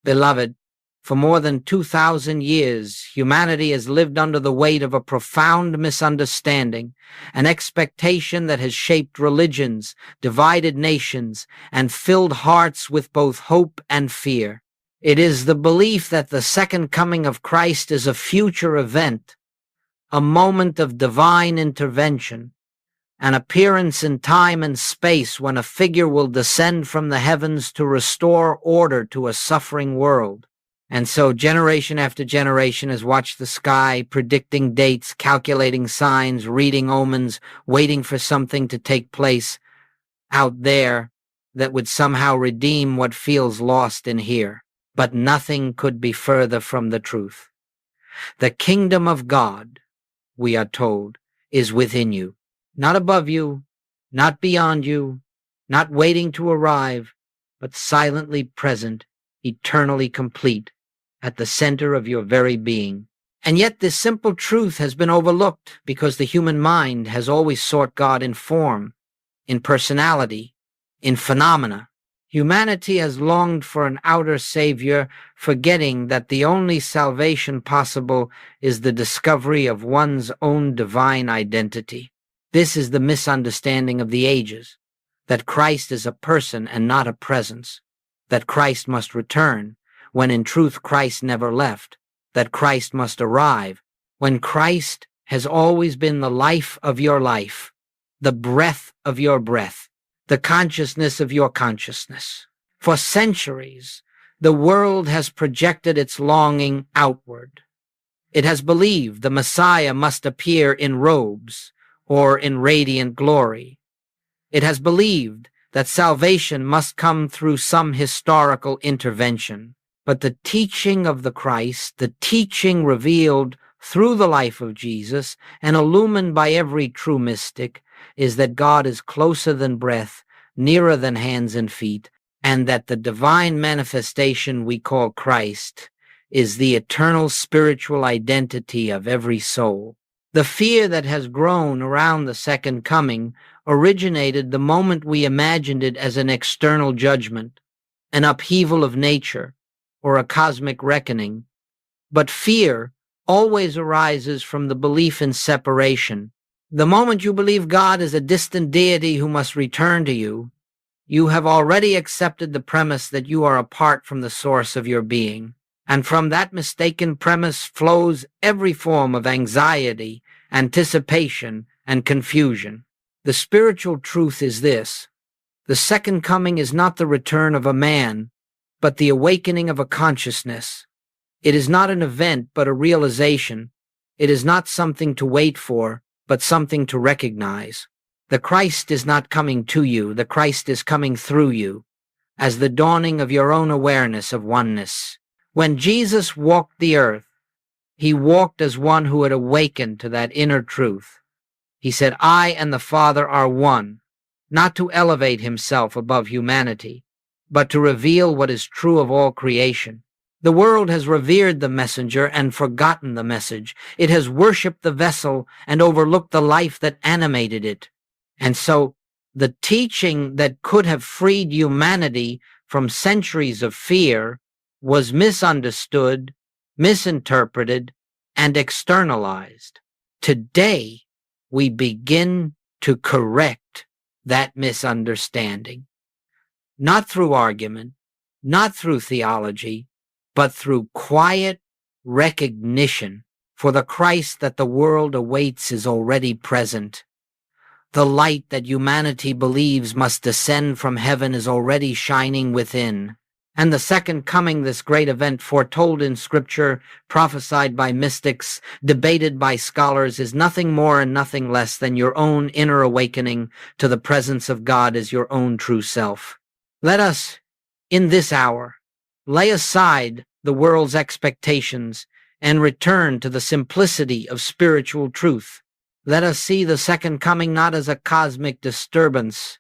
Beloved, for more than 2,000 years, humanity has lived under the weight of a profound misunderstanding, an expectation that has shaped religions, divided nations, and filled hearts with both hope and fear. It is the belief that the second coming of Christ is a future event, a moment of divine intervention, an appearance in time and space when a figure will descend from the heavens to restore order to a suffering world. And so generation after generation has watched the sky, predicting dates, calculating signs, reading omens, waiting for something to take place out there that would somehow redeem what feels lost in here. But nothing could be further from the truth. The kingdom of God, we are told, is within you, not above you, not beyond you, not waiting to arrive, but silently present, eternally complete, at the center of your very being. And yet this simple truth has been overlooked because the human mind has always sought God in form, in personality, in phenomena. Humanity has longed for an outer savior, forgetting that the only salvation possible is the discovery of one's own divine identity. This is the misunderstanding of the ages, that Christ is a person and not a presence, that Christ must return, when in truth Christ never left, that Christ must arrive, when Christ has always been the life of your life, the breath of your breath, the consciousness of your consciousness. For centuries, the world has projected its longing outward. It has believed the Messiah must appear in robes or in radiant glory. It has believed that salvation must come through some historical intervention. But the teaching of the Christ, the teaching revealed through the life of Jesus and illumined by every true mystic, is that God is closer than breath, nearer than hands and feet, and that the divine manifestation we call Christ is the eternal spiritual identity of every soul. The fear that has grown around the second coming originated the moment we imagined it as an external judgment, an upheaval of nature, or a cosmic reckoning. But fear always arises from the belief in separation. The moment you believe God is a distant deity who must return to you, you have already accepted the premise that you are apart from the source of your being. And from that mistaken premise flows every form of anxiety, anticipation, and confusion. The spiritual truth is this: the second coming is not the return of a man, but the awakening of a consciousness. It is not an event, but a realization. It is not something to wait for, but something to recognize. The Christ is not coming to you, the Christ is coming through you, as the dawning of your own awareness of oneness. When Jesus walked the earth, he walked as one who had awakened to that inner truth. He said, "I and the Father are one," not to elevate himself above humanity, but to reveal what is true of all creation. The world has revered the messenger and forgotten the message. It has worshipped the vessel and overlooked the life that animated it. And so the teaching that could have freed humanity from centuries of fear was misunderstood, misinterpreted, and externalized. Today, we begin to correct that misunderstanding. Not through argument, not through theology, but through quiet recognition, for the Christ that the world awaits is already present. The light that humanity believes must descend from heaven is already shining within. And the second coming, this great event foretold in Scripture, prophesied by mystics, debated by scholars, is nothing more and nothing less than your own inner awakening to the presence of God as your own true self. Let us, in this hour, lay aside the world's expectations and return to the simplicity of spiritual truth. Let us see the second coming not as a cosmic disturbance,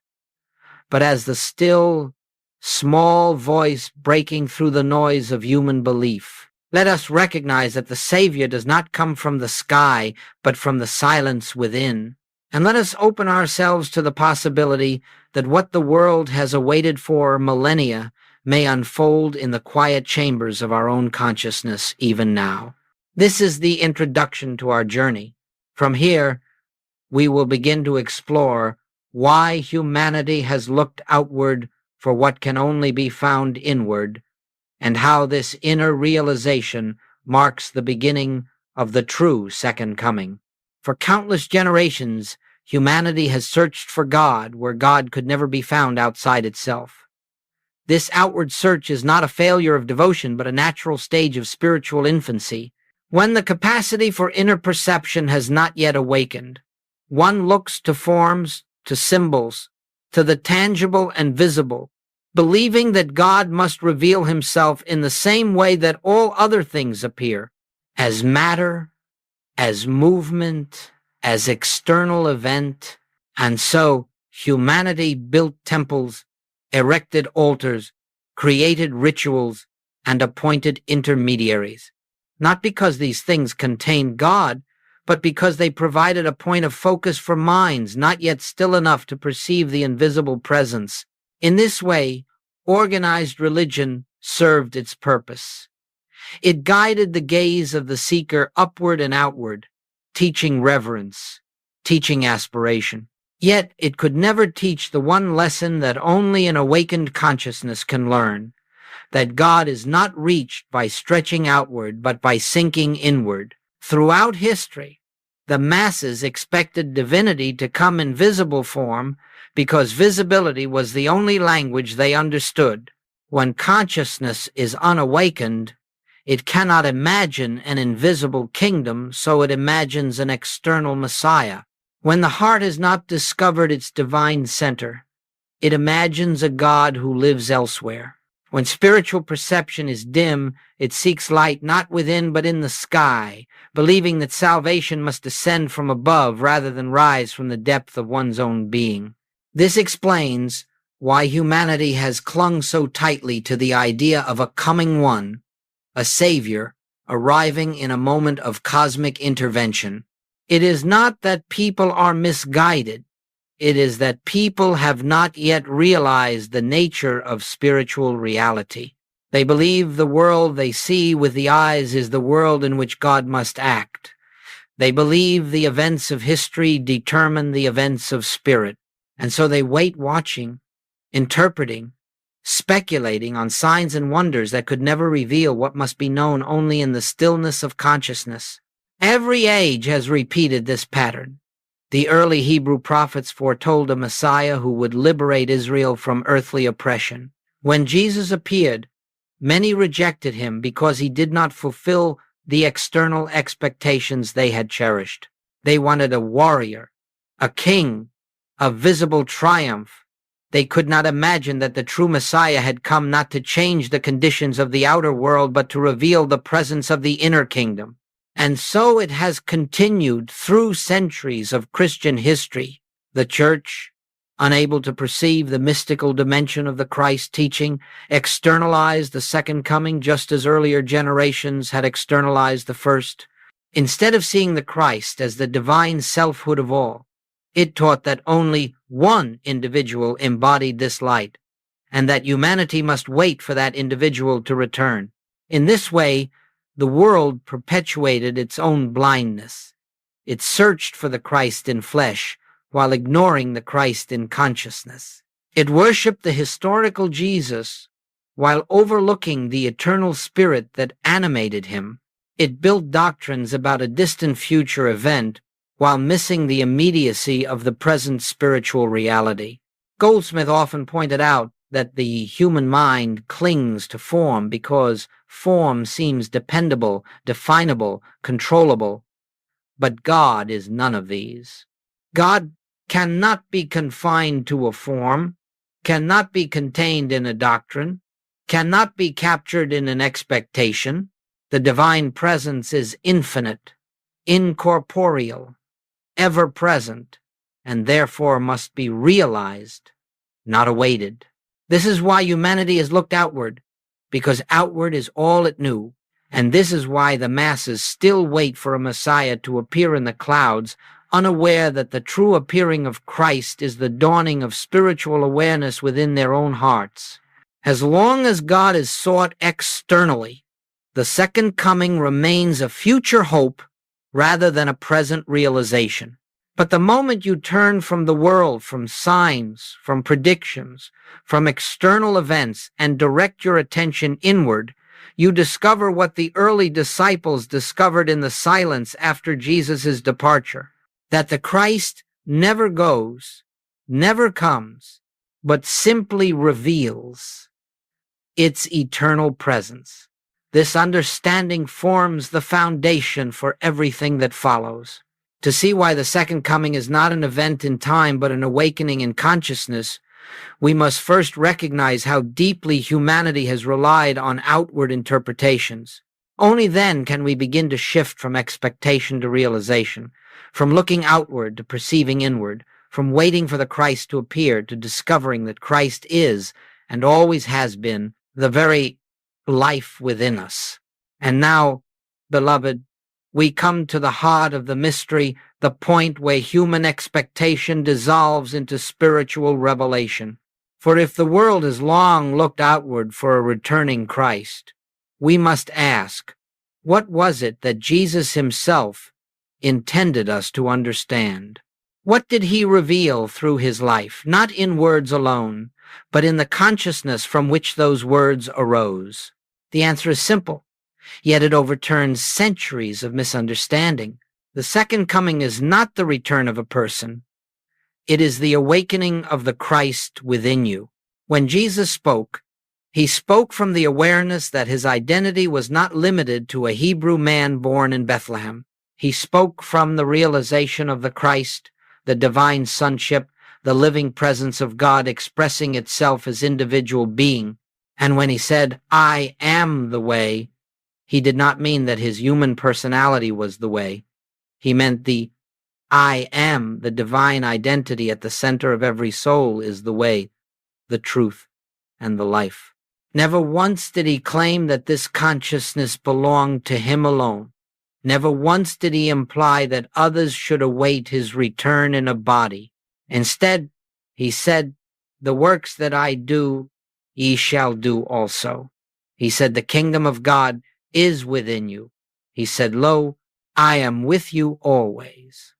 but as the still, small voice breaking through the noise of human belief. Let us recognize that the Savior does not come from the sky, but from the silence within. And let us open ourselves to the possibility that what the world has awaited for millennia may unfold in the quiet chambers of our own consciousness even now. This is the introduction to our journey. From here, we will begin to explore why humanity has looked outward for what can only be found inward, and how this inner realization marks the beginning of the true second coming. For countless generations, humanity has searched for God where God could never be found outside itself. This outward search is not a failure of devotion, but a natural stage of spiritual infancy. When the capacity for inner perception has not yet awakened, one looks to forms, to symbols, to the tangible and visible, believing that God must reveal himself in the same way that all other things appear, as matter, as movement, as external event. And so humanity built temples, erected altars, created rituals, and appointed intermediaries, not because these things contained God, but because they provided a point of focus for minds not yet still enough to perceive the invisible presence. In this way, organized religion served its purpose. It guided the gaze of the seeker upward and outward, teaching reverence, teaching aspiration. Yet it could never teach the one lesson that only an awakened consciousness can learn, that God is not reached by stretching outward, but by sinking inward. Throughout history, the masses expected divinity to come in visible form because visibility was the only language they understood. When consciousness is unawakened, it cannot imagine an invisible kingdom, so it imagines an external Messiah. When the heart has not discovered its divine center, it imagines a God who lives elsewhere. When spiritual perception is dim, it seeks light not within but in the sky, believing that salvation must descend from above rather than rise from the depth of one's own being. This explains why humanity has clung so tightly to the idea of a coming one, a savior, arriving in a moment of cosmic intervention. It is not that people are misguided. It is that people have not yet realized the nature of spiritual reality. They believe the world they see with the eyes is the world in which God must act. They believe the events of history determine the events of spirit, and so they wait watching, interpreting, speculating on signs and wonders that could never reveal what must be known only in the stillness of consciousness. Every age has repeated this pattern. The early Hebrew prophets foretold a Messiah who would liberate Israel from earthly oppression. When Jesus appeared, many rejected him because he did not fulfill the external expectations they had cherished. They wanted a warrior, a king, a visible triumph. They could not imagine that the true Messiah had come not to change the conditions of the outer world, but to reveal the presence of the inner kingdom. And so it has continued through centuries of Christian history. The Church, unable to perceive the mystical dimension of the Christ teaching, externalized the second coming just as earlier generations had externalized the first. Instead of seeing the Christ as the divine selfhood of all, it taught that only one individual embodied this light, and that humanity must wait for that individual to return. In this way, the world perpetuated its own blindness. It searched for the Christ in flesh while ignoring the Christ in consciousness. It worshipped the historical Jesus while overlooking the eternal spirit that animated him. It built doctrines about a distant future event while missing the immediacy of the present spiritual reality. Goldsmith often pointed out that the human mind clings to form because form seems dependable, definable, controllable. But God is none of these. God cannot be confined to a form, cannot be contained in a doctrine, cannot be captured in an expectation. The divine presence is infinite, incorporeal, ever-present, and therefore must be realized, not awaited. This is why humanity has looked outward, because outward is all it knew, and this is why the masses still wait for a Messiah to appear in the clouds, unaware that the true appearing of Christ is the dawning of spiritual awareness within their own hearts. As long as God is sought externally, the second coming remains a future hope rather than a present realization. But the moment you turn from the world, from signs, from predictions, from external events, and direct your attention inward, you discover what the early disciples discovered in the silence after Jesus' departure, that the Christ never goes, never comes, but simply reveals its eternal presence. This understanding forms the foundation for everything that follows. To see why the second coming is not an event in time but an awakening in consciousness, we must first recognize how deeply humanity has relied on outward interpretations. Only then can we begin to shift from expectation to realization, from looking outward to perceiving inward, from waiting for the Christ to appear to discovering that Christ is, and always has been, the very life within us. And now, beloved, we come to the heart of the mystery, the point where human expectation dissolves into spiritual revelation. For if the world has long looked outward for a returning Christ, we must ask, what was it that Jesus himself intended us to understand? What did he reveal through his life, not in words alone, but in the consciousness from which those words arose? The answer is simple, yet it overturns centuries of misunderstanding. The second coming is not the return of a person. It is the awakening of the Christ within you. When Jesus spoke, he spoke from the awareness that his identity was not limited to a Hebrew man born in Bethlehem. He spoke from the realization of the Christ, the divine sonship, the living presence of God expressing itself as individual being. And when he said, "I am the way," he did not mean that his human personality was the way. He meant the I am, the divine identity at the center of every soul, is the way, the truth, and the life. Never once did he claim that this consciousness belonged to him alone. Never once did he imply that others should await his return in a body. Instead, he said, "The works that I do, ye shall do also." He said, "The kingdom of God is within you." He said, "Lo, I am with you always."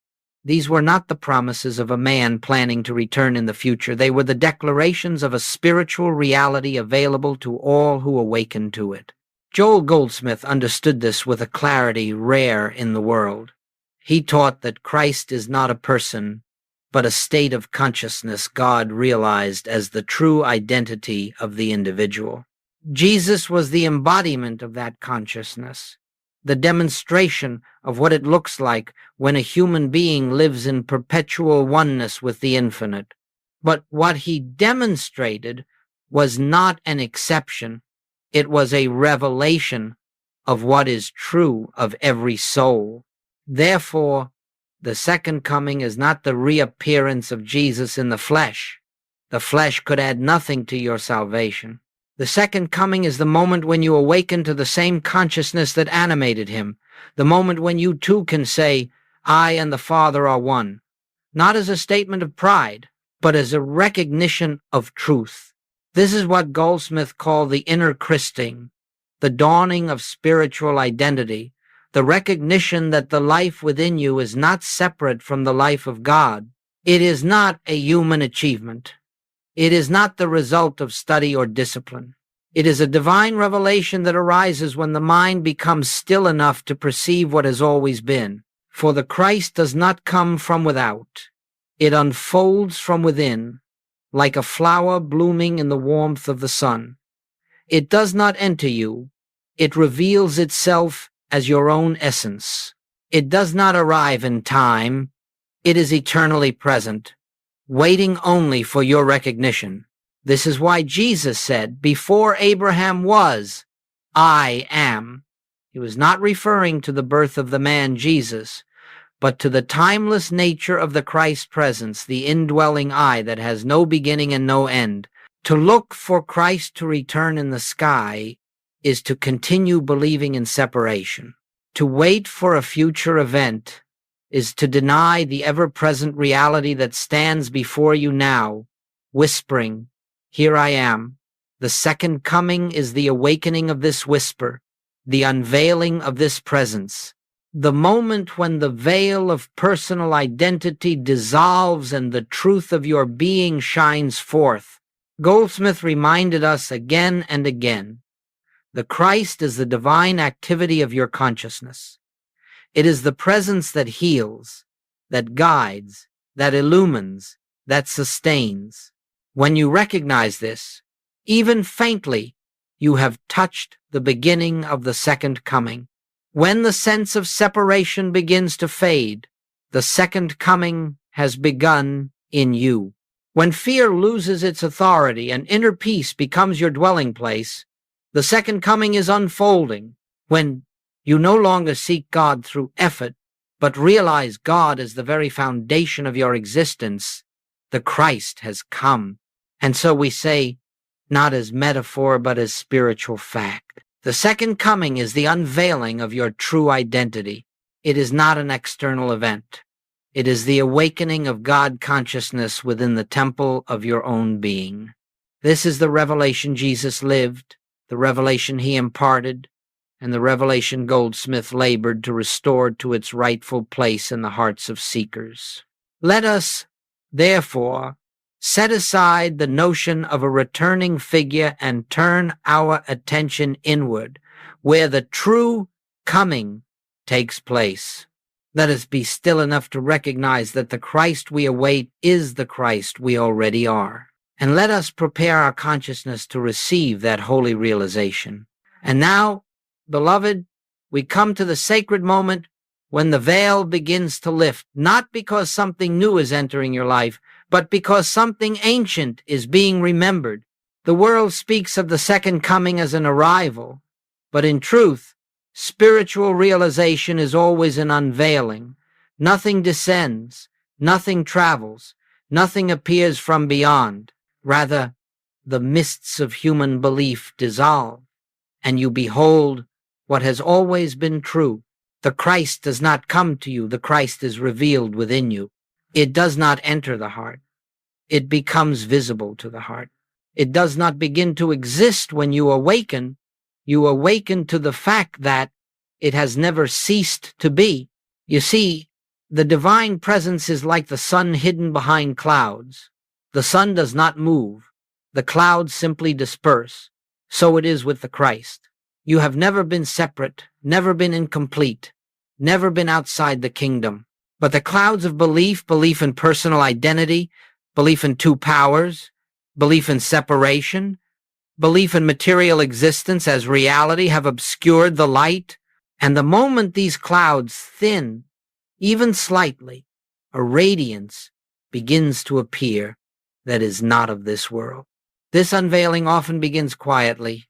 These were not the promises of a man planning to return in the future. They were the declarations of a spiritual reality available to all who awaken to it. Joel Goldsmith understood this with a clarity rare in the world. He taught that Christ is not a person, but a state of consciousness God realized as the true identity of the individual. Jesus was the embodiment of that consciousness, the demonstration of what it looks like when a human being lives in perpetual oneness with the infinite. But what he demonstrated was not an exception. It was a revelation of what is true of every soul. Therefore, the second coming is not the reappearance of Jesus in the flesh. The flesh could add nothing to your salvation. The second coming is the moment when you awaken to the same consciousness that animated him, the moment when you too can say, "I and the Father are one," not as a statement of pride, but as a recognition of truth. This is what Goldsmith called the inner christing, the dawning of spiritual identity, the recognition that the life within you is not separate from the life of God. It is not a human achievement. It is not the result of study or discipline. It is a divine revelation that arises when the mind becomes still enough to perceive what has always been. For the Christ does not come from without. It unfolds from within, like a flower blooming in the warmth of the sun. It does not enter you. It reveals itself as your own essence. It does not arrive in time. It is eternally present, waiting only for your recognition. This is why Jesus said, "Before Abraham was, I am." He was not referring to the birth of the man Jesus, but to the timeless nature of the Christ presence, the indwelling I that has no beginning and no end. To look for Christ to return in the sky is to continue believing in separation. To wait for a future event is to deny the ever-present reality that stands before you now, whispering, "Here I am, The second coming is the awakening of this whisper, the unveiling of this presence, the moment when the veil of personal identity dissolves and the truth of your being shines forth. Goldsmith reminded us again and again, the Christ is the divine activity of your consciousness. It is the presence that heals, that guides, that illumines, that sustains. When you recognize this, even faintly, you have touched the beginning of the second coming. When the sense of separation begins to fade, the second coming has begun in you. When fear loses its authority and inner peace becomes your dwelling place, the second coming is unfolding. When you no longer seek God through effort, but realize God as the very foundation of your existence, the Christ has come. And so we say, not as metaphor, but as spiritual fact. The second coming is the unveiling of your true identity. It is not an external event. It is the awakening of God consciousness within the temple of your own being. This is the revelation Jesus lived, the revelation he imparted, and the revelation Goldsmith labored to restore to its rightful place in the hearts of seekers. Let us, therefore, set aside the notion of a returning figure and turn our attention inward, where the true coming takes place. Let us be still enough to recognize that the Christ we await is the Christ we already are. And let us prepare our consciousness to receive that holy realization. And now, beloved, we come to the sacred moment when the veil begins to lift, not because something new is entering your life, but because something ancient is being remembered. The world speaks of the second coming as an arrival, but in truth, spiritual realization is always an unveiling. Nothing descends, nothing travels, nothing appears from beyond. Rather, the mists of human belief dissolve, and you behold what has always been true. The Christ does not come to you, the Christ is revealed within you. It does not enter the heart. It becomes visible to the heart. It does not begin to exist when you awaken. You awaken to the fact that it has never ceased to be. You see, the divine presence is like the sun hidden behind clouds. The sun does not move. The clouds simply disperse. So it is with the Christ. You have never been separate, never been incomplete, never been outside the kingdom. But the clouds of belief in personal identity, belief in two powers, belief in separation, belief in material existence as reality have obscured the light. And the moment these clouds thin, even slightly, a radiance begins to appear that is not of this world. This unveiling often begins quietly.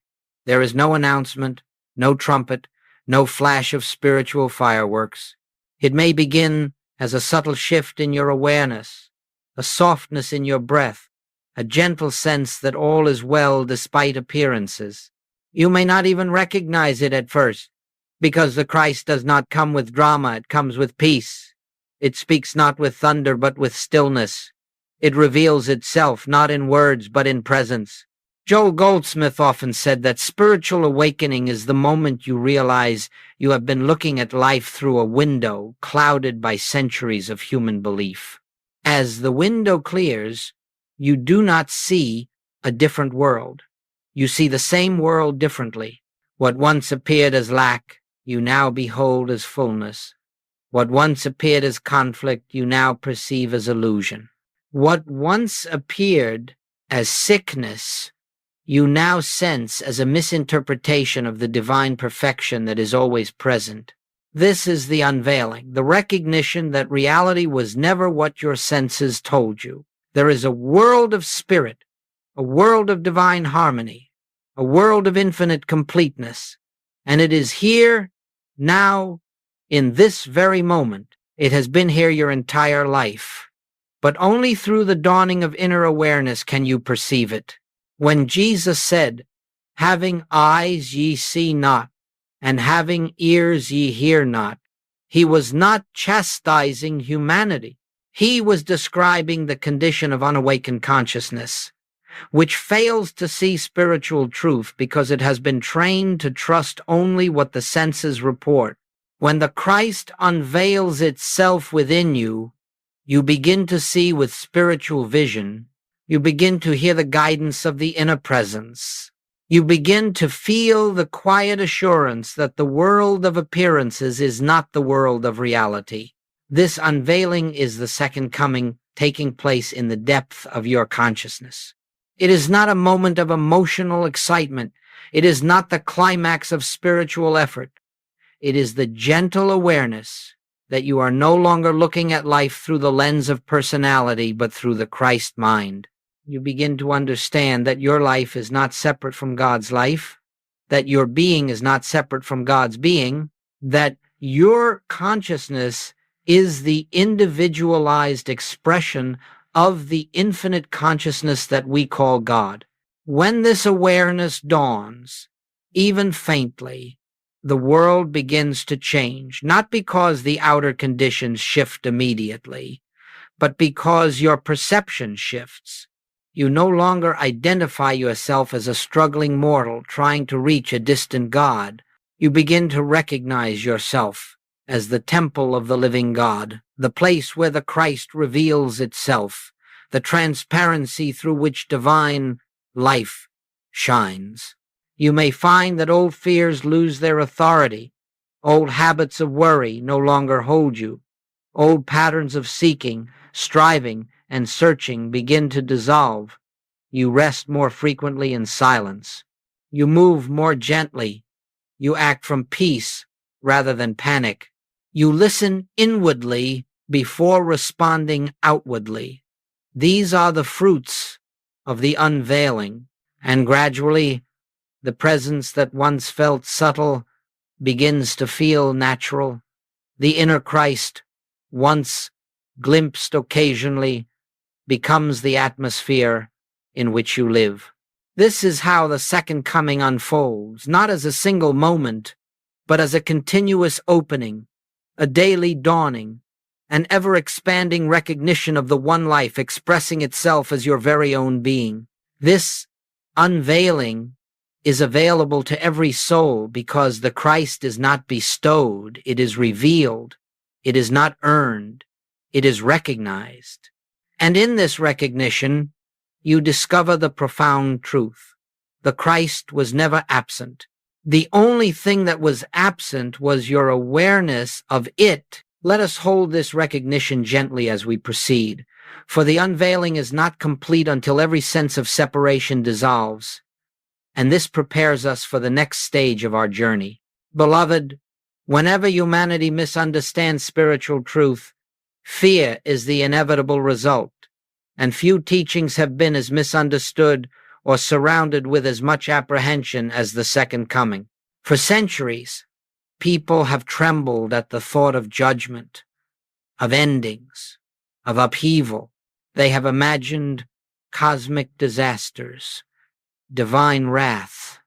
There is no announcement, no trumpet, no flash of spiritual fireworks. It may begin as a subtle shift in your awareness, a softness in your breath, a gentle sense that all is well despite appearances. You may not even recognize it at first, because the Christ does not come with drama, it comes with peace. It speaks not with thunder, but with stillness. It reveals itself not in words, but in presence. Joel Goldsmith often said that spiritual awakening is the moment you realize you have been looking at life through a window clouded by centuries of human belief. As the window clears, you do not see a different world. You see the same world differently. What once appeared as lack, you now behold as fullness. What once appeared as conflict, you now perceive as illusion. What once appeared as sickness, you now sense as a misinterpretation of the divine perfection that is always present. This is the unveiling, the recognition that reality was never what your senses told you. There is a world of spirit, a world of divine harmony, a world of infinite completeness, and it is here, now, in this very moment. It has been here your entire life. But only through the dawning of inner awareness can you perceive it. When Jesus said, "Having eyes ye see not, and having ears ye hear not," he was not chastising humanity. He was describing the condition of unawakened consciousness. which fails to see spiritual truth because it has been trained to trust only what the senses report. When the Christ unveils itself within you, you begin to see with spiritual vision. You begin to hear the guidance of the inner presence. You begin to feel the quiet assurance that the world of appearances is not the world of reality. This unveiling is the second coming taking place in the depth of your consciousness. It is not a moment of emotional excitement. It is not the climax of spiritual effort. It is the gentle awareness that you are no longer looking at life through the lens of personality, but through the Christ mind. You begin to understand that your life is not separate from God's life, that your being is not separate from God's being, that your consciousness is the individualized expression of the infinite consciousness that we call God. When this awareness dawns, even faintly, the world begins to change, not because the outer conditions shift immediately, but because your perception shifts. You no longer identify yourself as a struggling mortal trying to reach a distant God. You begin to recognize yourself as the temple of the living God, the place where the Christ reveals itself, the transparency through which divine life shines. You may find that old fears lose their authority. Old habits of worry no longer hold you. Old patterns of seeking, striving, and searching begin to dissolve. You rest more frequently in silence. You move more gently. You act from peace rather than panic. You listen inwardly before responding outwardly. These are the fruits of the unveiling, and gradually the presence that once felt subtle begins to feel natural. The inner Christ, once glimpsed occasionally, becomes the atmosphere in which you live. This is how the second coming unfolds, not as a single moment, but as a continuous opening, a daily dawning, an ever-expanding recognition of the one life expressing itself as your very own being. This unveiling is available to every soul because the Christ is not bestowed, it is revealed, it is not earned, it is recognized. And in this recognition, you discover the profound truth. The Christ was never absent. The only thing that was absent was your awareness of it. Let us hold this recognition gently as we proceed, for the unveiling is not complete until every sense of separation dissolves, and this prepares us for the next stage of our journey. Beloved, whenever humanity misunderstands spiritual truth, fear is the inevitable result, and few teachings have been as misunderstood or surrounded with as much apprehension as the second coming. For centuries, people have trembled at the thought of judgment, of endings, of upheaval. They have imagined cosmic disasters, divine wrath,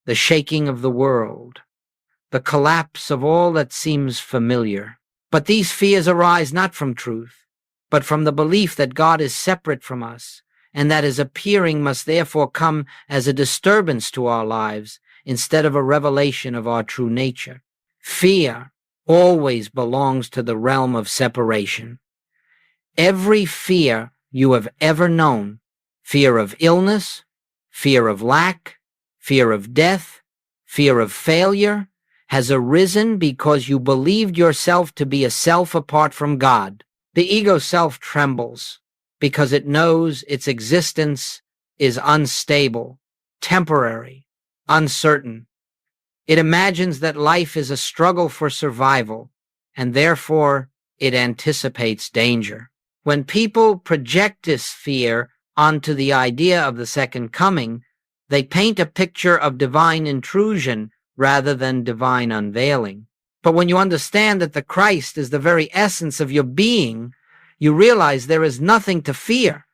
the shaking of the world, the collapse of all that seems familiar. But these fears arise not from truth, but from the belief that God is separate from us, and that his appearing must therefore come as a disturbance to our lives instead of a revelation of our true nature. Fear always belongs to the realm of separation. Every fear you have ever known, fear of illness, fear of lack, fear of death, fear of failure, has arisen because you believed yourself to be a self apart from God. The ego self trembles because it knows its existence is unstable, temporary, uncertain. It imagines that life is a struggle for survival, and therefore it anticipates danger. When people project this fear onto the idea of the second coming, they paint a picture of divine intrusion rather than divine unveiling. But when you understand that the Christ is the very essence of your being, you realize there is nothing to fear.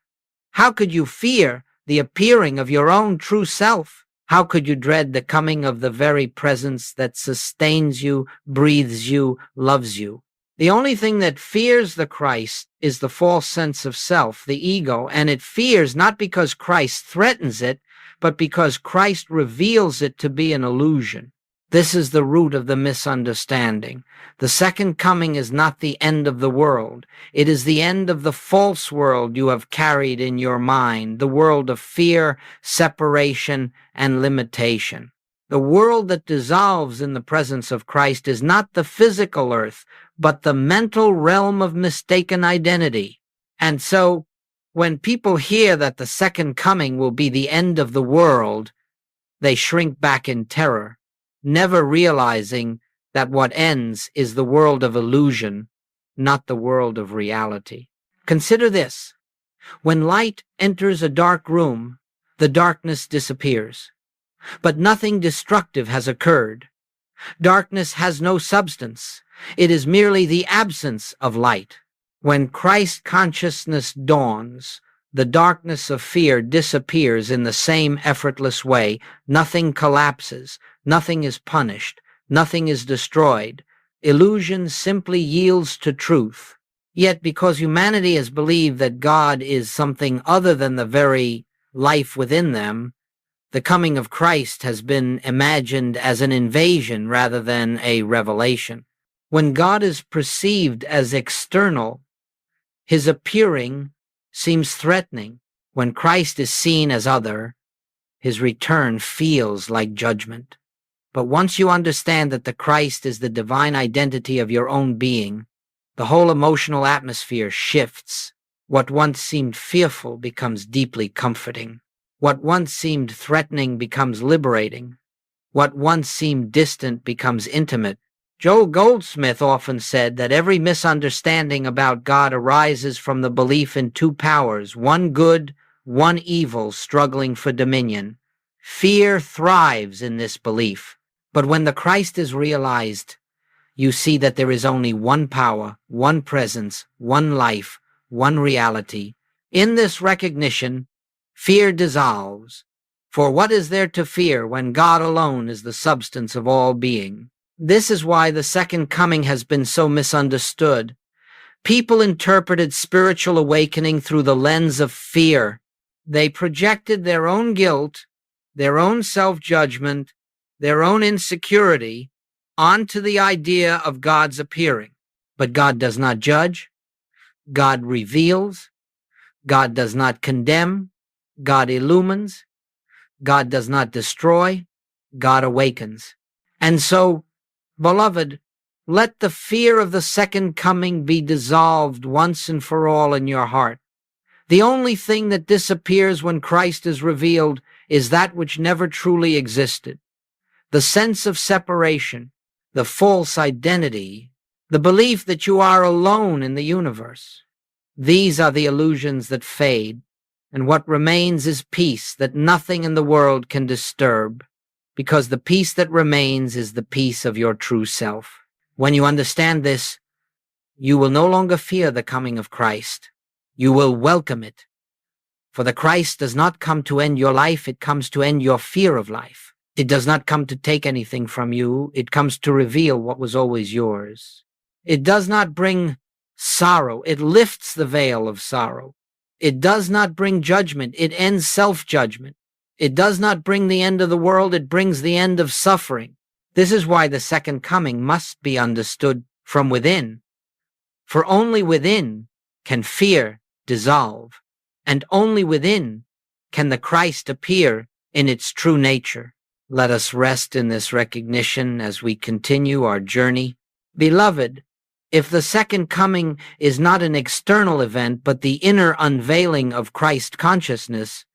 How could you fear the appearing of your own true self? How could you dread the coming of the very presence that sustains you, breathes you, loves you? The only thing that fears the Christ is the false sense of self, the ego, and it fears not because Christ threatens it, but because Christ reveals it to be an illusion. This is the root of the misunderstanding. The second coming is not the end of the world. It is the end of the false world you have carried in your mind, the world of fear, separation, and limitation. The world that dissolves in the presence of Christ is not the physical earth, but the mental realm of mistaken identity. And so, when people hear that the second coming will be the end of the world, they shrink back in terror, never realizing that what ends is the world of illusion, not the world of reality. Consider this. When light enters a dark room, the darkness disappears. But nothing destructive has occurred. Darkness has no substance. It is merely the absence of light. When Christ consciousness dawns, the darkness of fear disappears in the same effortless way. Nothing collapses. Nothing is punished. Nothing is destroyed. Illusion simply yields to truth. Yet because humanity has believed that God is something other than the very life within them, the coming of Christ has been imagined as an invasion rather than a revelation. When God is perceived as external, his appearing seems threatening. When Christ is seen as other, his return feels like judgment. But once you understand that the Christ is the divine identity of your own being, the whole emotional atmosphere shifts. What once seemed fearful becomes deeply comforting. What once seemed threatening becomes liberating. What once seemed distant becomes intimate. Joel Goldsmith often said that every misunderstanding about God arises from the belief in two powers, one good, one evil, struggling for dominion. Fear thrives in this belief. But when the Christ is realized, you see that there is only one power, one presence, one life, one reality. In this recognition, fear dissolves. For what is there to fear when God alone is the substance of all being? This is why the second coming has been so misunderstood. People interpreted spiritual awakening through the lens of fear. They projected their own guilt, their own self-judgment, their own insecurity onto the idea of God's appearing. But God does not judge. God reveals. God does not condemn. God illumines. God does not destroy. God awakens. And so, beloved, let the fear of the second coming be dissolved once and for all in your heart. The only thing that disappears when Christ is revealed is that which never truly existed. The sense of separation, the false identity, the belief that you are alone in the universe. These are the illusions that fade, and what remains is peace that nothing in the world can disturb, because the peace that remains is the peace of your true self. When you understand this, you will no longer fear the coming of Christ. You will welcome it. For the Christ does not come to end your life, it comes to end your fear of life. It does not come to take anything from you, it comes to reveal what was always yours. It does not bring sorrow, it lifts the veil of sorrow. It does not bring judgment, it ends self-judgment. It does not bring the end of the world, it brings the end of suffering. This is why the second coming must be understood from within. For only within can fear dissolve, and only within can the Christ appear in its true nature. Let us rest in this recognition as we continue our journey. Beloved, if the second coming is not an external event but the inner unveiling of Christ consciousness,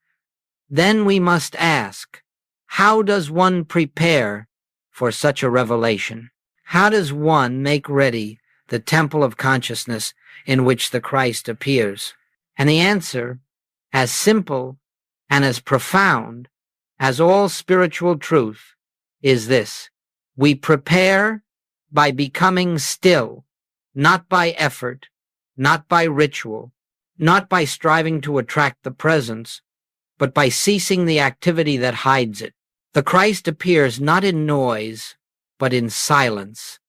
then we must ask, how does one prepare for such a revelation? How does one make ready the temple of consciousness in which the Christ appears? And the answer, as simple and as profound as all spiritual truth, is this: we prepare by becoming still, not by effort, not by ritual, not by striving to attract the presence, but by ceasing the activity that hides it. The Christ appears not in noise, but in silence,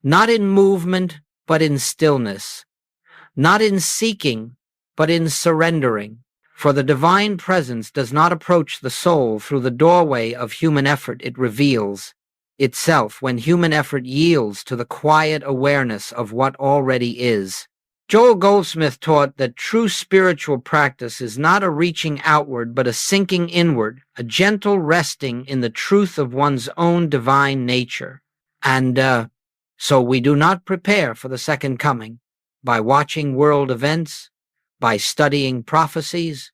not in movement, but in stillness, not in seeking, but in surrendering. For the divine presence does not approach the soul through the doorway of human effort. It reveals itself when human effort yields to the quiet awareness of what already is. Joel Goldsmith taught that true spiritual practice is not a reaching outward, but a sinking inward, a gentle resting in the truth of one's own divine nature. And so we do not prepare for the second coming by watching world events, by studying prophecies,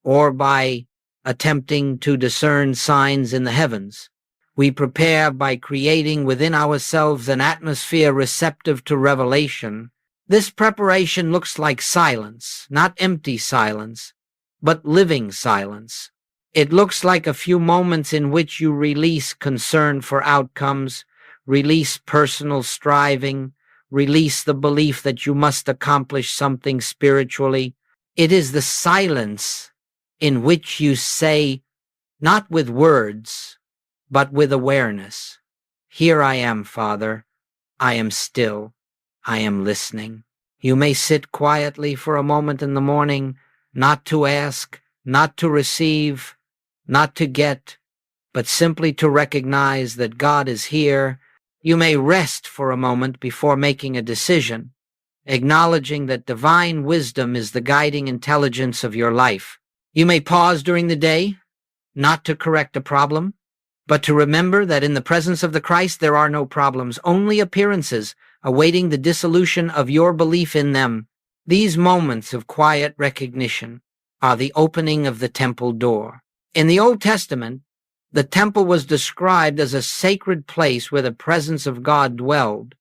or by attempting to discern signs in the heavens. We prepare by creating within ourselves an atmosphere receptive to revelation. This preparation looks like silence, not empty silence, but living silence. It looks like a few moments in which you release concern for outcomes, release personal striving, release the belief that you must accomplish something spiritually. It is the silence in which you say, not with words, but with awareness, "Here I am, Father. I am still. I am listening." You may sit quietly for a moment in the morning, not to ask, not to receive, not to get, but simply to recognize that God is here. You may rest for a moment before making a decision, acknowledging that divine wisdom is the guiding intelligence of your life. You may pause during the day, not to correct a problem, but to remember that in the presence of the Christ there are no problems, only appearances, awaiting the dissolution of your belief in them. These moments of quiet recognition are the opening of the temple door. In the Old Testament, the temple was described as a sacred place where the presence of God dwelled.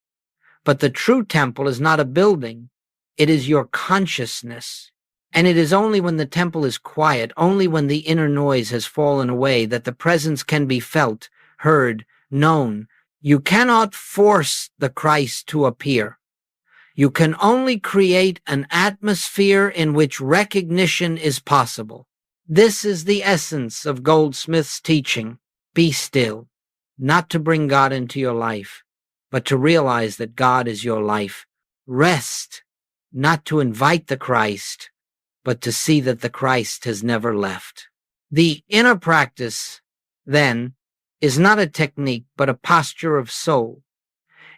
But the true temple is not a building. It is your consciousness. And it is only when the temple is quiet, only when the inner noise has fallen away, that the presence can be felt, heard, known. You cannot force the Christ to appear. You can only create an atmosphere in which recognition is possible. This is the essence of Goldsmith's teaching. Be still, not to bring God into your life, but to realize that God is your life. Rest, not to invite the Christ, but to see that the Christ has never left. The inner practice, then, is not a technique, but a posture of soul.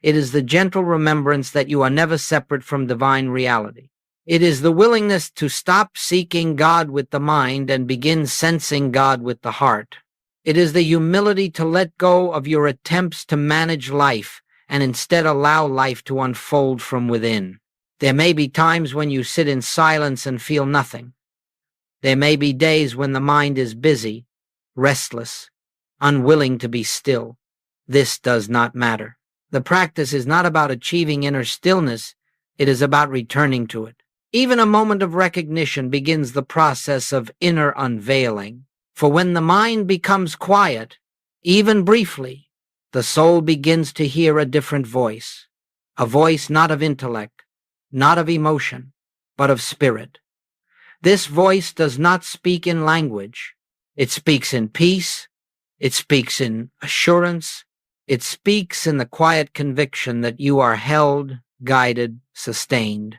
It is the gentle remembrance that you are never separate from divine reality. It is the willingness to stop seeking God with the mind and begin sensing God with the heart. It is the humility to let go of your attempts to manage life and instead allow life to unfold from within. There may be times when you sit in silence and feel nothing. There may be days when the mind is busy, restless, unwilling to be still. This does not matter. The practice is not about achieving inner stillness. It is about returning to it. Even a moment of recognition begins the process of inner unveiling. For when the mind becomes quiet, even briefly, the soul begins to hear a different voice, a voice not of intellect, not of emotion, but of spirit. This voice does not speak in language. It speaks in peace. It speaks in assurance. It speaks in the quiet conviction that you are held, guided, sustained.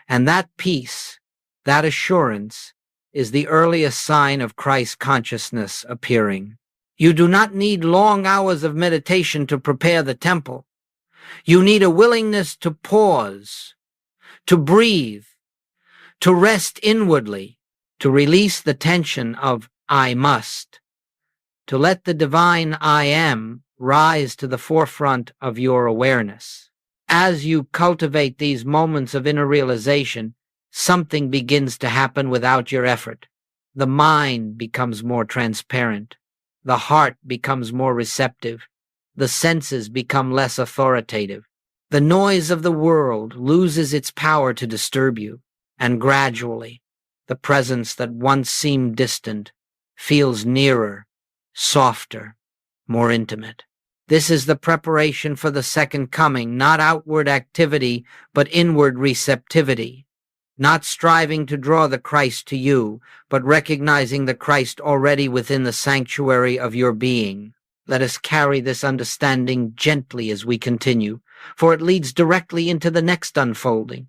And that peace, that assurance, is the earliest sign of Christ consciousness appearing. You do not need long hours of meditation to prepare the temple. You need a willingness to pause, to breathe, to rest inwardly, to release the tension of "I must," to let the divine "I am" rise to the forefront of your awareness. As you cultivate these moments of inner realization, something begins to happen without your effort. The mind becomes more transparent. The heart becomes more receptive. The senses become less authoritative. The noise of the world loses its power to disturb you, and gradually, the presence that once seemed distant feels nearer, softer, more intimate. This is the preparation for the second coming, not outward activity, but inward receptivity. Not striving to draw the Christ to you, but recognizing the Christ already within the sanctuary of your being. Let us carry this understanding gently as we continue. for it leads directly into the next unfolding,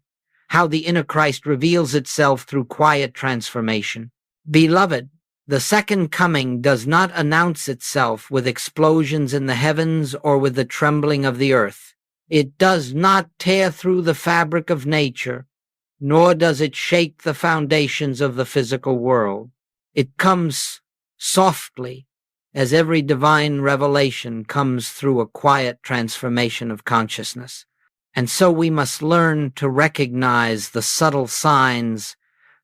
how the inner Christ reveals itself through quiet transformation. Beloved, the second coming does not announce itself with explosions in the heavens or with the trembling of the earth. It does not tear through the fabric of nature, nor does it shake the foundations of the physical world. It comes softly, as every divine revelation comes through a quiet transformation of consciousness. And so we must learn to recognize the subtle signs,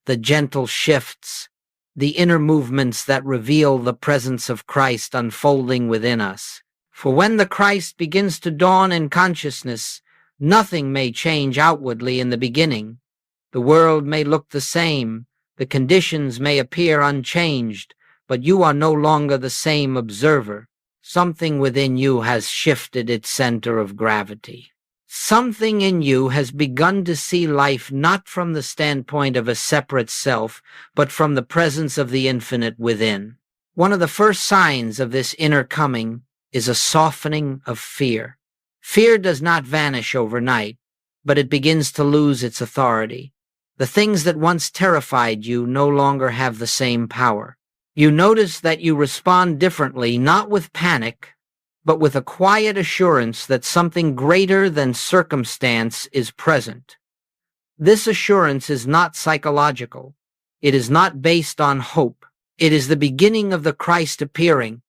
the gentle shifts, the inner movements that reveal the presence of Christ unfolding within us. For when the Christ begins to dawn in consciousness, nothing may change outwardly in the beginning. The world may look the same, the conditions may appear unchanged, but you are no longer the same observer. Something within you has shifted its center of gravity. Something in you has begun to see life not from the standpoint of a separate self, but from the presence of the infinite within. One of the first signs of this inner coming is a softening of fear. Fear does not vanish overnight, but it begins to lose its authority. The things that once terrified you no longer have the same power. You notice that you respond differently, not with panic, but with a quiet assurance that something greater than circumstance is present. This assurance is not psychological. It is not based on hope. It is the beginning of the Christ appearing,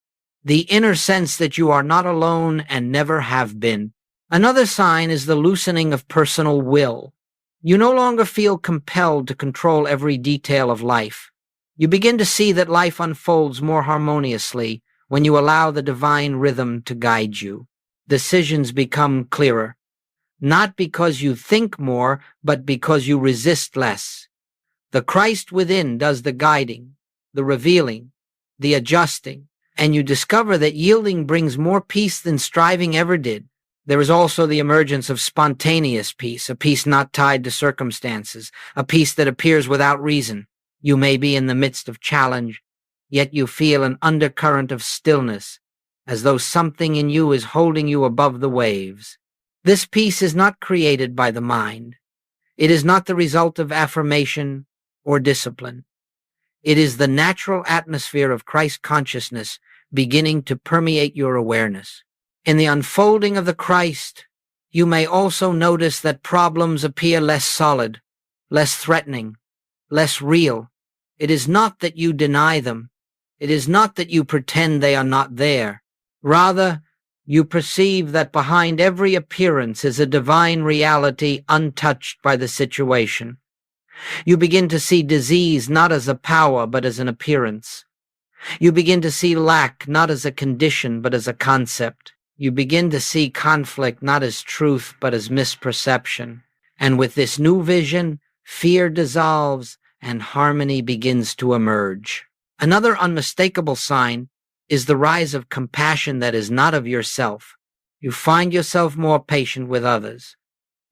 the inner sense that you are not alone and never have been. Another sign is the loosening of personal will. You no longer feel compelled to control every detail of life. You begin to see that life unfolds more harmoniously when you allow the divine rhythm to guide you. Decisions become clearer, not because you think more, but because you resist less. The Christ within does the guiding, the revealing, the adjusting, and you discover that yielding brings more peace than striving ever did. There is also the emergence of spontaneous peace, a peace not tied to circumstances, a peace that appears without reason. You may be in the midst of challenge, yet you feel an undercurrent of stillness, as though something in you is holding you above the waves. This peace is not created by the mind. It is not the result of affirmation or discipline. It is the natural atmosphere of Christ consciousness beginning to permeate your awareness. In the unfolding of the Christ, you may also notice that problems appear less solid, less threatening, less real. It is not that you deny them. It is not that you pretend they are not there. Rather, you perceive that behind every appearance is a divine reality untouched by the situation. You begin to see disease not as a power but as an appearance. You begin to see lack not as a condition but as a concept. You begin to see conflict not as truth but as misperception. And with this new vision, fear dissolves and harmony begins to emerge. Another unmistakable sign is the rise of compassion that is not of yourself. You find yourself more patient with others,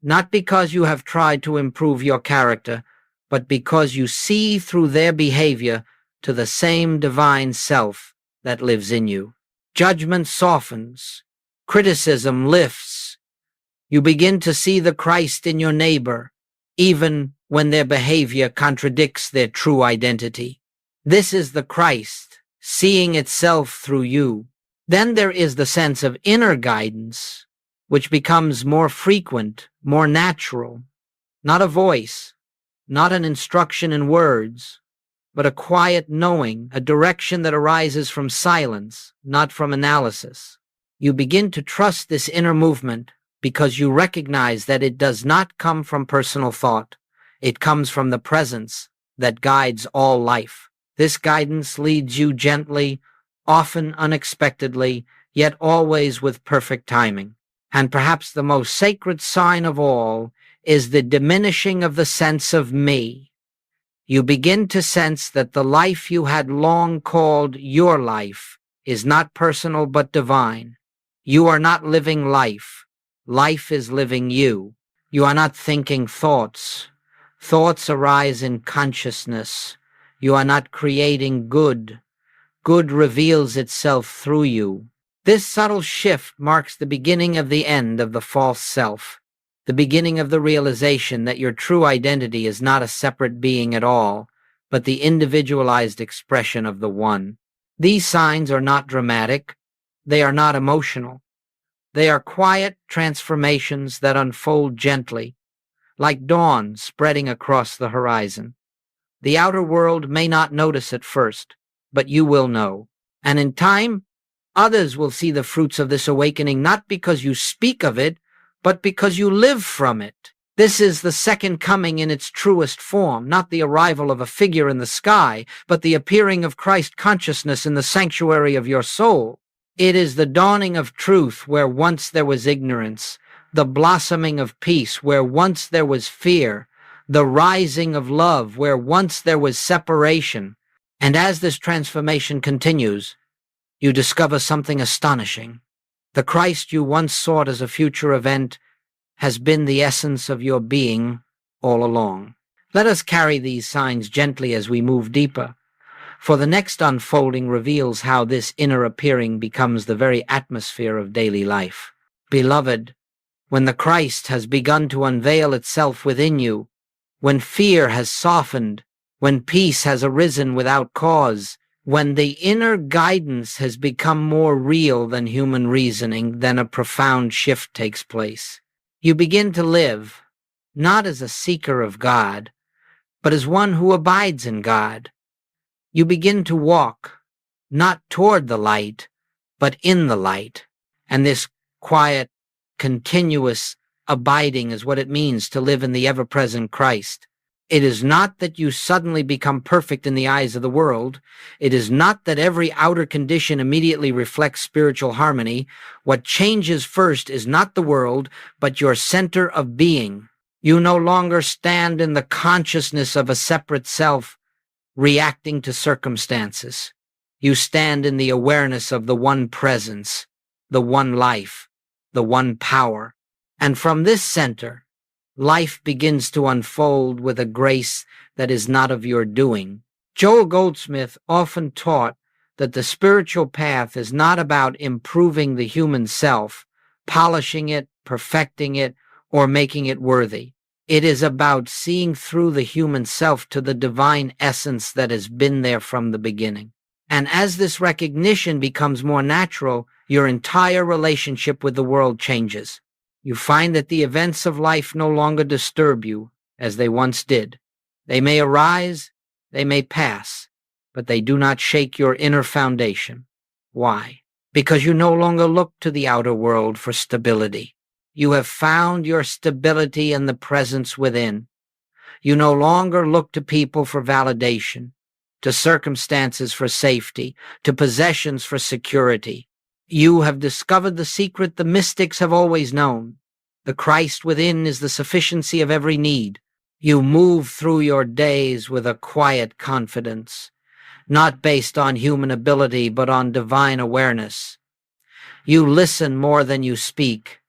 not because you have tried to improve your character, but because you see through their behavior to the same divine self that lives in you. Judgment softens. Criticism lifts. You begin to see the Christ in your neighbor, even when their behavior contradicts their true identity. This is the Christ, seeing itself through you. Then there is the sense of inner guidance, which becomes more frequent, more natural. Not a voice, not an instruction in words, but a quiet knowing, a direction that arises from silence, not from analysis. You begin to trust this inner movement because you recognize that it does not come from personal thought. It comes from the presence that guides all life. This guidance leads you gently, often unexpectedly, yet always with perfect timing. And perhaps the most sacred sign of all is the diminishing of the sense of me. You begin to sense that the life you had long called your life is not personal but divine. You are not living life. Life is living you. You are not thinking thoughts. Thoughts arise in consciousness. You are not creating good. Good reveals itself through you. This subtle shift marks the beginning of the end of the false self, the beginning of the realization that your true identity is not a separate being at all, but the individualized expression of the One. These signs are not dramatic. They are not emotional. They are quiet transformations that unfold gently, like dawn spreading across the horizon. The outer world may not notice at first, but you will know. And in time, others will see the fruits of this awakening not because you speak of it, but because you live from it. This is the second coming in its truest form, not the arrival of a figure in the sky, but the appearing of Christ consciousness in the sanctuary of your soul. It is the dawning of truth where once there was ignorance, the blossoming of peace where once there was fear, the rising of love where once there was separation. And as this transformation continues, you discover something astonishing. The Christ you once sought as a future event has been the essence of your being all along. Let us carry these signs gently as we move deeper, for the next unfolding reveals how this inner appearing becomes the very atmosphere of daily life. Beloved, when the Christ has begun to unveil itself within you, when fear has softened, when peace has arisen without cause, when the inner guidance has become more real than human reasoning, then a profound shift takes place. You begin to live, not as a seeker of God, but as one who abides in God. You begin to walk, not toward the light, but in the light. And this quiet, continuous abiding is what it means to live in the ever-present Christ. It is not that you suddenly become perfect in the eyes of the world. It is not that every outer condition immediately reflects spiritual harmony. What changes first is not the world, but your center of being. You no longer stand in the consciousness of a separate self, reacting to circumstances. You stand in the awareness of the one presence, the one life, the one power. And from this center, life begins to unfold with a grace that is not of your doing. Joel Goldsmith often taught that the spiritual path is not about improving the human self, polishing it, perfecting it, or making it worthy. It is about seeing through the human self to the divine essence that has been there from the beginning. And as this recognition becomes more natural, your entire relationship with the world changes. You find that the events of life no longer disturb you as they once did. They may arise, they may pass, but they do not shake your inner foundation. Why? Because you no longer look to the outer world for stability. You have found your stability in the presence within. You no longer look to people for validation, to circumstances for safety, to possessions for security. You have discovered the secret the mystics have always known. The Christ within is the sufficiency of every need. You move through your days with a quiet confidence, not based on human ability but on divine awareness. You listen more than you speak.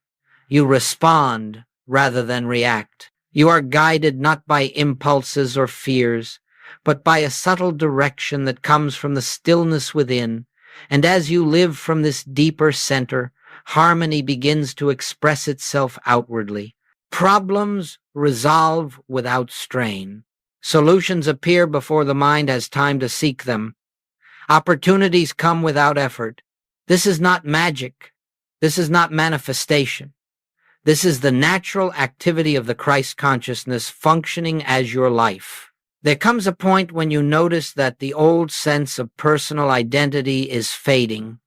You respond rather than react. You are guided not by impulses or fears, but by a subtle direction that comes from the stillness within. And as you live from this deeper center, harmony begins to express itself outwardly. Problems resolve without strain. Solutions appear before the mind has time to seek them. Opportunities come without effort. This is not magic. This is not manifestation. This is the natural activity of the Christ consciousness functioning as your life. There comes a point when you notice that the old sense of personal identity is fading.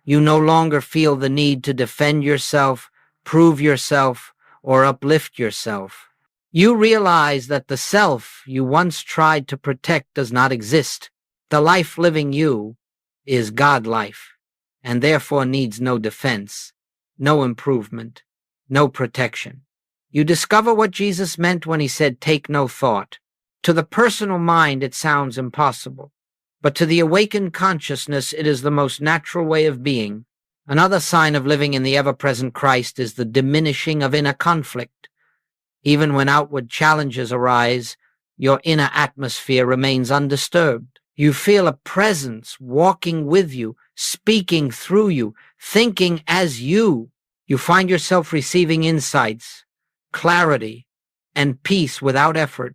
You no longer feel the need to defend yourself, prove yourself, or uplift yourself. You realize that the self you once tried to protect does not exist. The life living you is God life, and therefore needs no defense, no improvement, no protection. You discover what Jesus meant when he said, "Take no thought." To the personal mind, it sounds impossible, but to the awakened consciousness, it is the most natural way of being. Another sign of living in the ever-present Christ is the diminishing of inner conflict. Even when outward challenges arise, your inner atmosphere remains undisturbed. You feel a presence walking with you, speaking through you, thinking as you find yourself receiving insights, clarity, and peace without effort.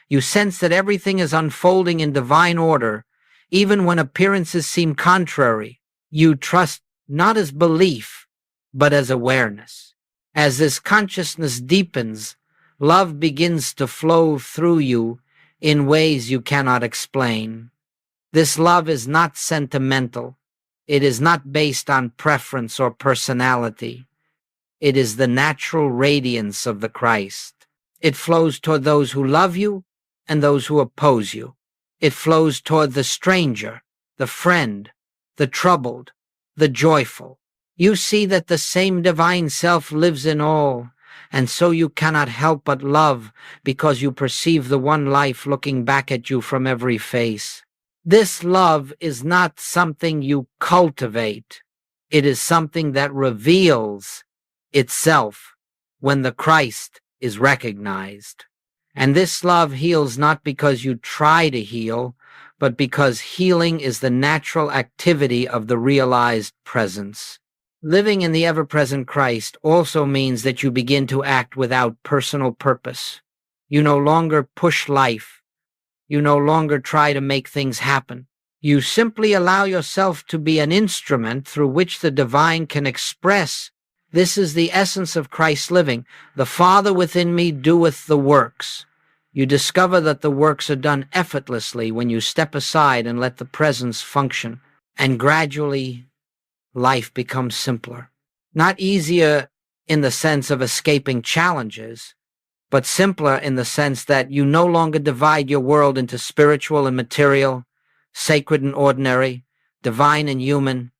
You sense that everything is unfolding in divine order, even when appearances seem contrary. You trust not as belief, but as awareness. As this consciousness deepens, love begins to flow through you in ways you cannot explain. This love is not sentimental. It is not based on preference or personality. It is the natural radiance of the Christ. It flows toward those who love you and those who oppose you. It flows toward the stranger, the friend, the troubled, the joyful. You see that the same divine self lives in all, and so you cannot help but love because you perceive the one life looking back at you from every face. This love is not something you cultivate. It is something that reveals itself when the Christ is recognized. And this love heals not because you try to heal, but because healing is the natural activity of the realized presence. Living in the ever-present Christ also means that you begin to act without personal purpose. You no longer push life. You no longer try to make things happen. You simply allow yourself to be an instrument through which the divine can express. This is the essence of Christ's living. The Father within me doeth the works. You discover that the works are done effortlessly when you step aside and let the presence function. And gradually, life becomes simpler. Not easier in the sense of escaping challenges, but simpler in the sense that you no longer divide your world into spiritual and material, sacred and ordinary, divine and human.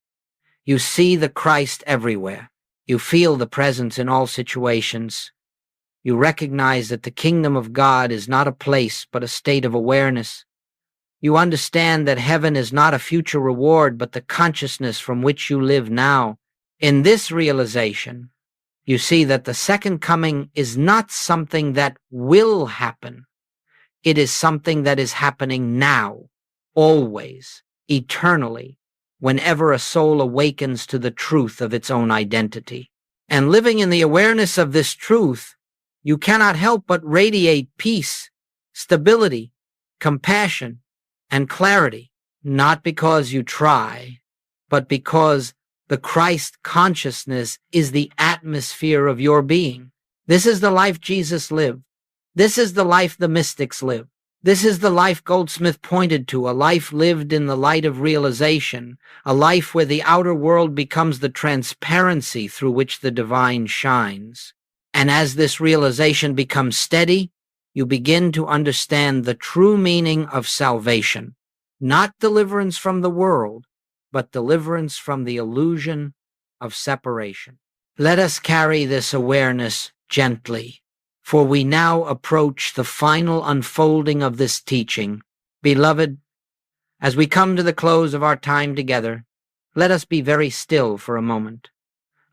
You see the Christ everywhere. You feel the presence in all situations. You recognize that the kingdom of God is not a place, but a state of awareness. You understand that heaven is not a future reward, but the consciousness from which you live now. In this realization, you see that the second coming is not something that will happen. It is something that is happening now, always, eternally, whenever a soul awakens to the truth of its own identity. And living in the awareness of this truth, you cannot help but radiate peace, stability, compassion, and clarity, not because you try, but because the Christ consciousness is the atmosphere of your being. This is the life Jesus lived. This is the life the mystics live. This is the life Goldsmith pointed to, a life lived in the light of realization, a life where the outer world becomes the transparency through which the divine shines. And as this realization becomes steady, you begin to understand the true meaning of salvation, not deliverance from the world, but deliverance from the illusion of separation. Let us carry this awareness gently, for we now approach the final unfolding of this teaching. Beloved, as we come to the close of our time together, let us be very still for a moment.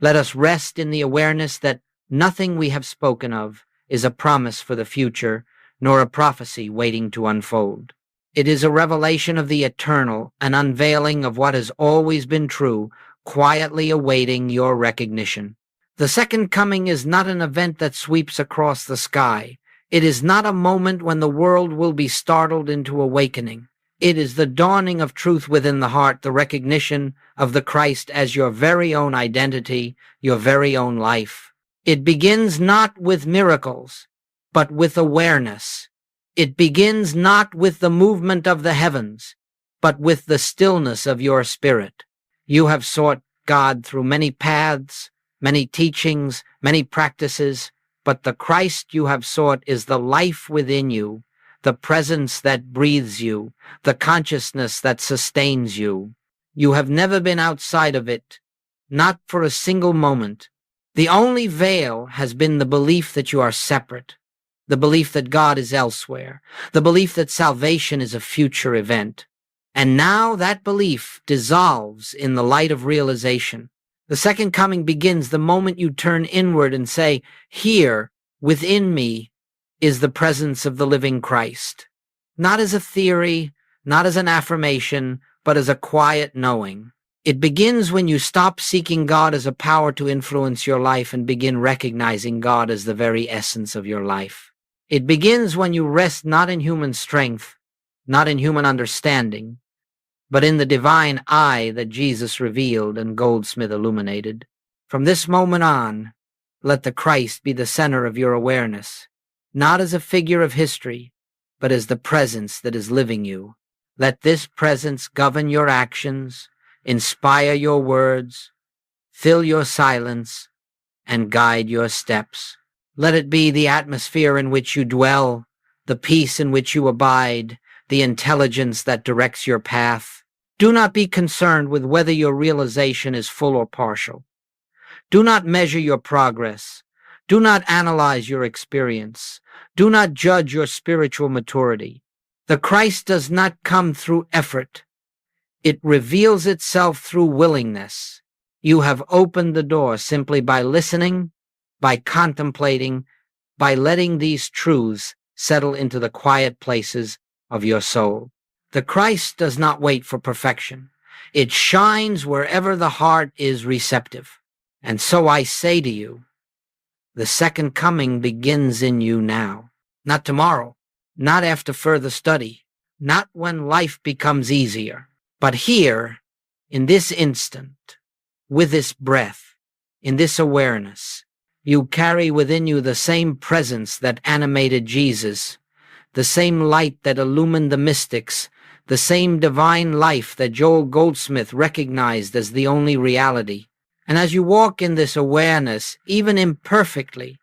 Let us rest in the awareness that nothing we have spoken of is a promise for the future, nor a prophecy waiting to unfold. It is a revelation of the eternal, an unveiling of what has always been true, quietly awaiting your recognition. The second coming is not an event that sweeps across the sky. It is not a moment when the world will be startled into awakening. It is the dawning of truth within the heart, the recognition of the Christ as your very own identity, your very own life. It begins not with miracles, but with awareness. It begins not with the movement of the heavens, but with the stillness of your spirit. You have sought God through many paths, many teachings, many practices, but the Christ you have sought is the life within you, the presence that breathes you, the consciousness that sustains you. You have never been outside of it, not for a single moment. The only veil has been the belief that you are separate, the belief that God is elsewhere, the belief that salvation is a future event. And now that belief dissolves in the light of realization. The second coming begins the moment you turn inward and say, "Here, within me, is the presence of the living Christ." Not as a theory, not as an affirmation, but as a quiet knowing. It begins when you stop seeking God as a power to influence your life and begin recognizing God as the very essence of your life. It begins when you rest not in human strength, not in human understanding, but in the divine eye that Jesus revealed and Goldsmith illuminated. From this moment on, let the Christ be the center of your awareness, not as a figure of history, but as the presence that is living you. Let this presence govern your actions, inspire your words, fill your silence, and guide your steps. Let it be the atmosphere in which you dwell, the peace in which you abide, the intelligence that directs your path. Do not be concerned with whether your realization is full or partial. Do not measure your progress. Do not analyze your experience. Do not judge your spiritual maturity. The Christ does not come through effort. It reveals itself through willingness. You have opened the door simply by listening, by contemplating, by letting these truths settle into the quiet places of your soul. The Christ does not wait for perfection. It shines wherever the heart is receptive. And so I say to you, the second coming begins in you now, not tomorrow, not after further study, not when life becomes easier, but here, in this instant, with this breath, in this awareness. You carry within you the same presence that animated Jesus, the same light that illumined the mystics, the same divine life that Joel Goldsmith recognized as the only reality. And as you walk in this awareness, even imperfectly,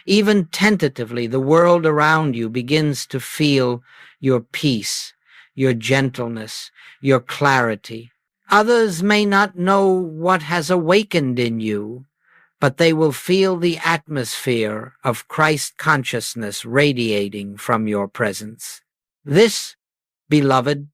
even tentatively, the world around you begins to feel your peace, your gentleness, your clarity. Others may not know what has awakened in you, but they will feel the atmosphere of Christ consciousness radiating from your presence. This, beloved,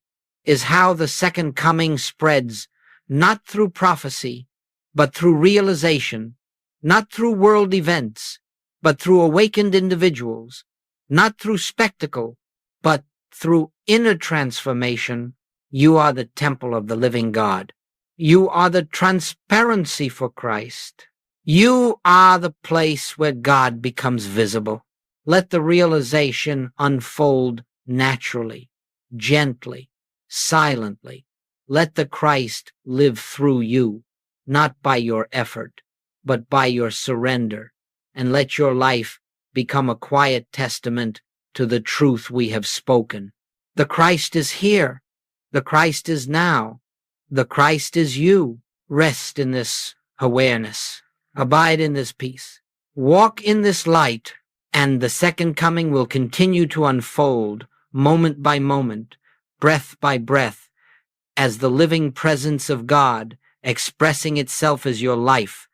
is how the second coming spreads, not through prophecy, but through realization, not through world events, but through awakened individuals, not through spectacle, but through inner transformation. You are the temple of the living God. You are the transparency for Christ. You are the place where God becomes visible. Let the realization unfold naturally, gently, silently. Let the Christ live through you, not by your effort, but by your surrender, and let your life become a quiet testament to the truth we have spoken. The Christ is here. The Christ is now. The Christ is you. Rest in this awareness. Abide in this peace. Walk in this light, and the second coming will continue to unfold moment by moment, breath by breath, as the living presence of God expressing itself as your life